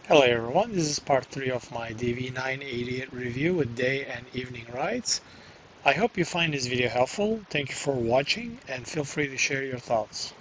Hello everyone, this is part 3 of my DV988 review with day and evening rides. I hope you find this video helpful. Thank you for watching and feel free to share your thoughts.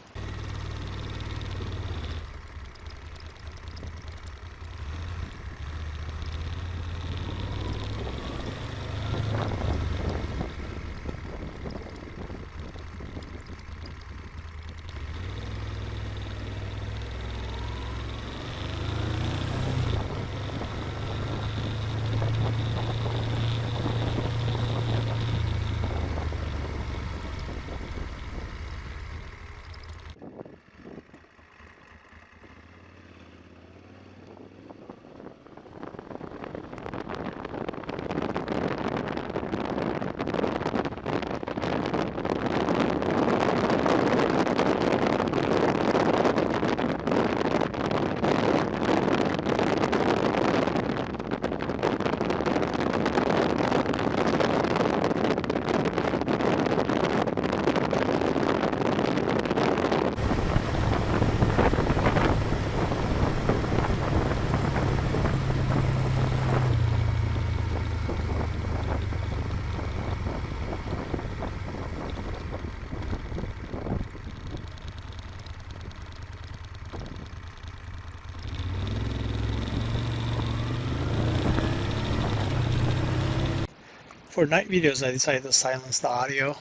For night videos, I decided to silence the audio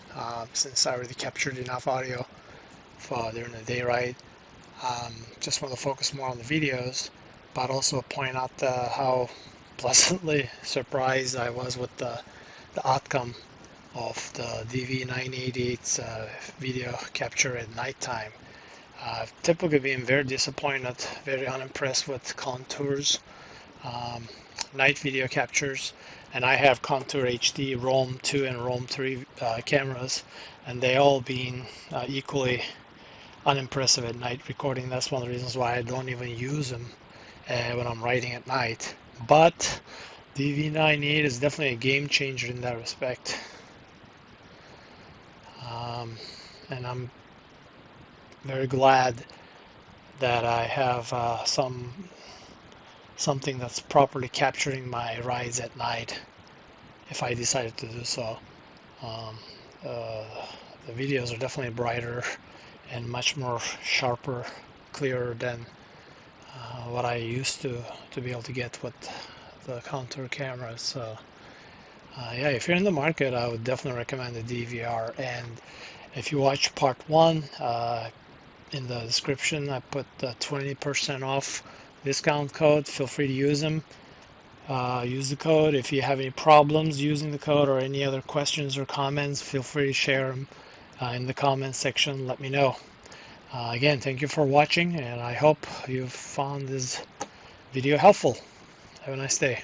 since I already captured enough audio for during the day ride. Just want to focus more on the videos, but also point out how pleasantly surprised I was with the outcome of the DV988's video capture at nighttime. I've typically been very disappointed, very unimpressed with contours, night video captures, and I have Contour HD, ROM 2 and ROM 3 cameras, and they all been equally unimpressive at night recording. That's one of the reasons why I don't even use them when I'm riding at night. But DV988 is definitely a game changer in that respect. And I'm very glad that I have something that's properly capturing my rides at night if I decided to do so. The videos are definitely brighter and much more sharper, clearer than what I used to be able to get with the contour cameras. So yeah, if you're in the market, I would definitely recommend the DVR. And if you watch part 1, in the description I put the 20% off discount code. Feel free to use them. Use the code. If you have any problems using the code or any other questions or comments, feel free to share them in the comments section. Let me know. Again, thank you for watching, and I hope you've found this video helpful. Have a nice day.